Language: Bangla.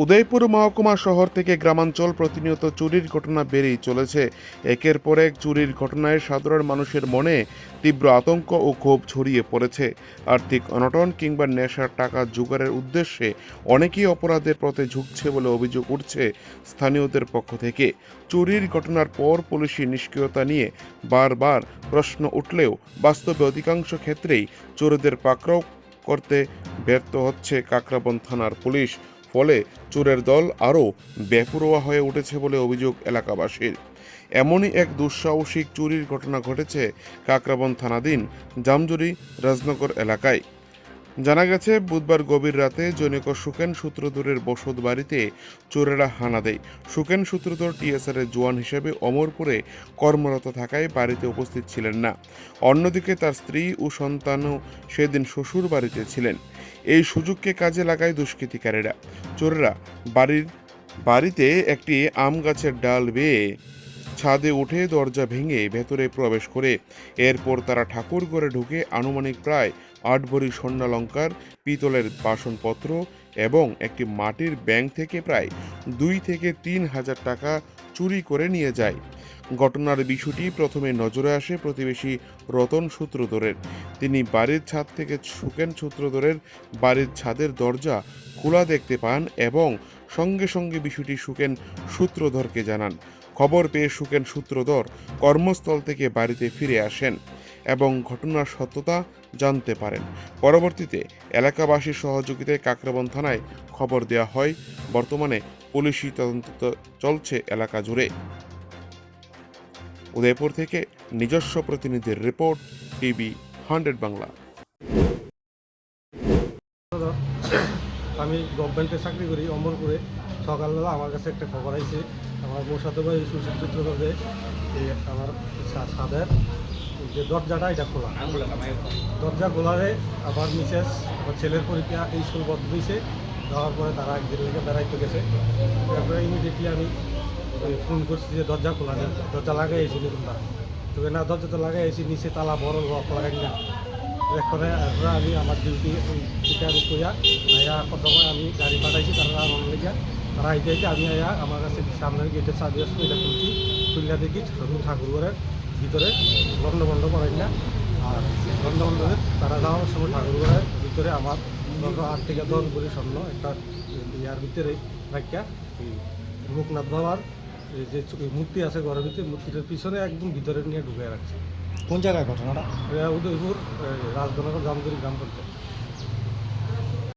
উদয়পুর মহকুমা শহর থেকে গ্রামাঞ্চল প্রতিনিয়ত চুরির ঘটনা বেড়েই চলেছে। একের পর এক চুরির ঘটনায় সাধারণ মানুষের মনে তীব্র আতঙ্ক ও ক্ষোভ ছড়িয়ে পড়েছে। আর্থিক অনটন কিংবা নেশার টাকা জোগাড়ের উদ্দেশ্যে অনেকেই অপরাধের পথে ঝুঁকছে বলে অভিযোগ উঠছে স্থানীয়দের পক্ষ থেকে। চুরির ঘটনার পর পুলিশি নিষ্ক্রিয়তা নিয়ে বারবার প্রশ্ন উঠলেও বাস্তবে অধিকাংশ ক্ষেত্রেই চোরদের পাকড়াও করতে ব্যর্থ হচ্ছে কাকরাবন থানার পুলিশ। ফলে চোরের দল আরও বেপরোয়া হয়ে উঠেছে বলে অভিযোগ এলাকাবাসীর। এমনই এক দুঃসাহসিক চুরির ঘটনা ঘটেছে কাকরাবন থানাধীন জামজুরি রাজনগর এলাকায়। জানা গেছে বুধবার গভীর রাতে জনৈক সুকেন সূত্রধরের বসত বাড়িতে চোরেরা হানা দেয়। সুকেন সূত্রধর টিএসআর এর জওয়ান হিসেবে অমরপুরে কর্মরত থাকায় বাড়িতে উপস্থিত ছিলেন না। অন্যদিকে তার স্ত্রী ও সন্তানও সেদিন শ্বশুর বাড়িতে ছিলেন। এই সুযোগকে কাজে লাগায় দুষ্কৃতিকারীরা। চোরেরা বাড়িতে একটি আম গাছের ডাল বেয়ে ছাদে উঠে দরজা ভেঙে ভেতরে প্রবেশ করে। এরপর তারা ঠাকুর ঘরে ঢুকে আনুমানিক প্রায় ৮ ভরি স্বর্ণালঙ্কার, পিতলের বাসনপত্র এবং একটি মাটির ব্যাংক থেকে প্রায় ২ থেকে ৩ হাজার টাকা চুরি করে নিয়ে যায়। ঘটনার বিষয়টি প্রথমে নজরে আসে প্রতিবেশী রতন সূত্রধরের। তিনি বাড়ির ছাদ থেকে সুকেন সূত্রধরের বাড়ির ছাদের দরজা খোলা দেখতে পান এবং সঙ্গে সঙ্গে বিষয়টি সুকেন সূত্রধরকে জানান। খবর পেয়ে সুকেন সূত্রধর কর্মস্থল থেকে বাড়িতে ফিরে আসেন এবং ঘটনার সত্যতা জানতে পারেন। পরবর্তীতে এলাকাবাসীর সহযোগিতায় কাকরাবন থানায় খবর দেওয়া হয়। বর্তমানে পুলিশি তদন্ত চলছে এলাকা জুড়ে। উদয়পুর থেকে নিজস্ব প্রতিনিধির রিপোর্ট, টিভি 100 বাংলা। আমি গভর্নমেন্টে চাকরি করি অমরপুরে। সকালবেলা আমার কাছে একটা খবর আইছে, আমার মোসাদ ভাই সুশীল চিত্র করবে আমার ছাদের যে দরজাটা এটা খোলা, দরজা খোলারে আমার মিসেস আমার ছেলের পরীক্ষা এই স্কুল বন্ধ হয়েছে। যাওয়ার পরে তারা একদিন লেগে বেড়াইতে গেছে। তারপরে ইমিডিয়েটলি আমি ফোন করছি যে দরজা খোলা নেই, দরজা লাগাই আইছি তোমরা। তবে না, দরজা তো লাগাই আইছি, নিচে তালা বড় লক লাগাই না। এরপরে আমি আমার ডিউটি টিকার করিয়া আয়া প্রথমে আমি গাড়ি পাঠাইছি, তারা আমার লেগে তারা আইতে আইতে আমি আয়া আমার কাছে সামনের গেটের চাবি আসলো, এটা খুলছি। খুললা দেখি ঠাকুর ঘরের ভিতরে বন্ধ করাই না। আর বন্ধের তারা যাওয়ার সময় ঠাকুর ঘরের ভিতরে আমার ৮ থেকে ১০ ভরি স্বর্ণ একটা ইয়ার ভিতরে রাখিয়া লোকনাথ বাবার যে মূর্তি আছে ঘরের ভিতরে, মূর্তিটার পিছনে একদম ভিতরে নিয়ে ঢুকে রাখছে। কোন জায়গায় ঘটনাটা? উদয়পুর রাজনগর জামজুরি গ্রাম পঞ্চায়েত।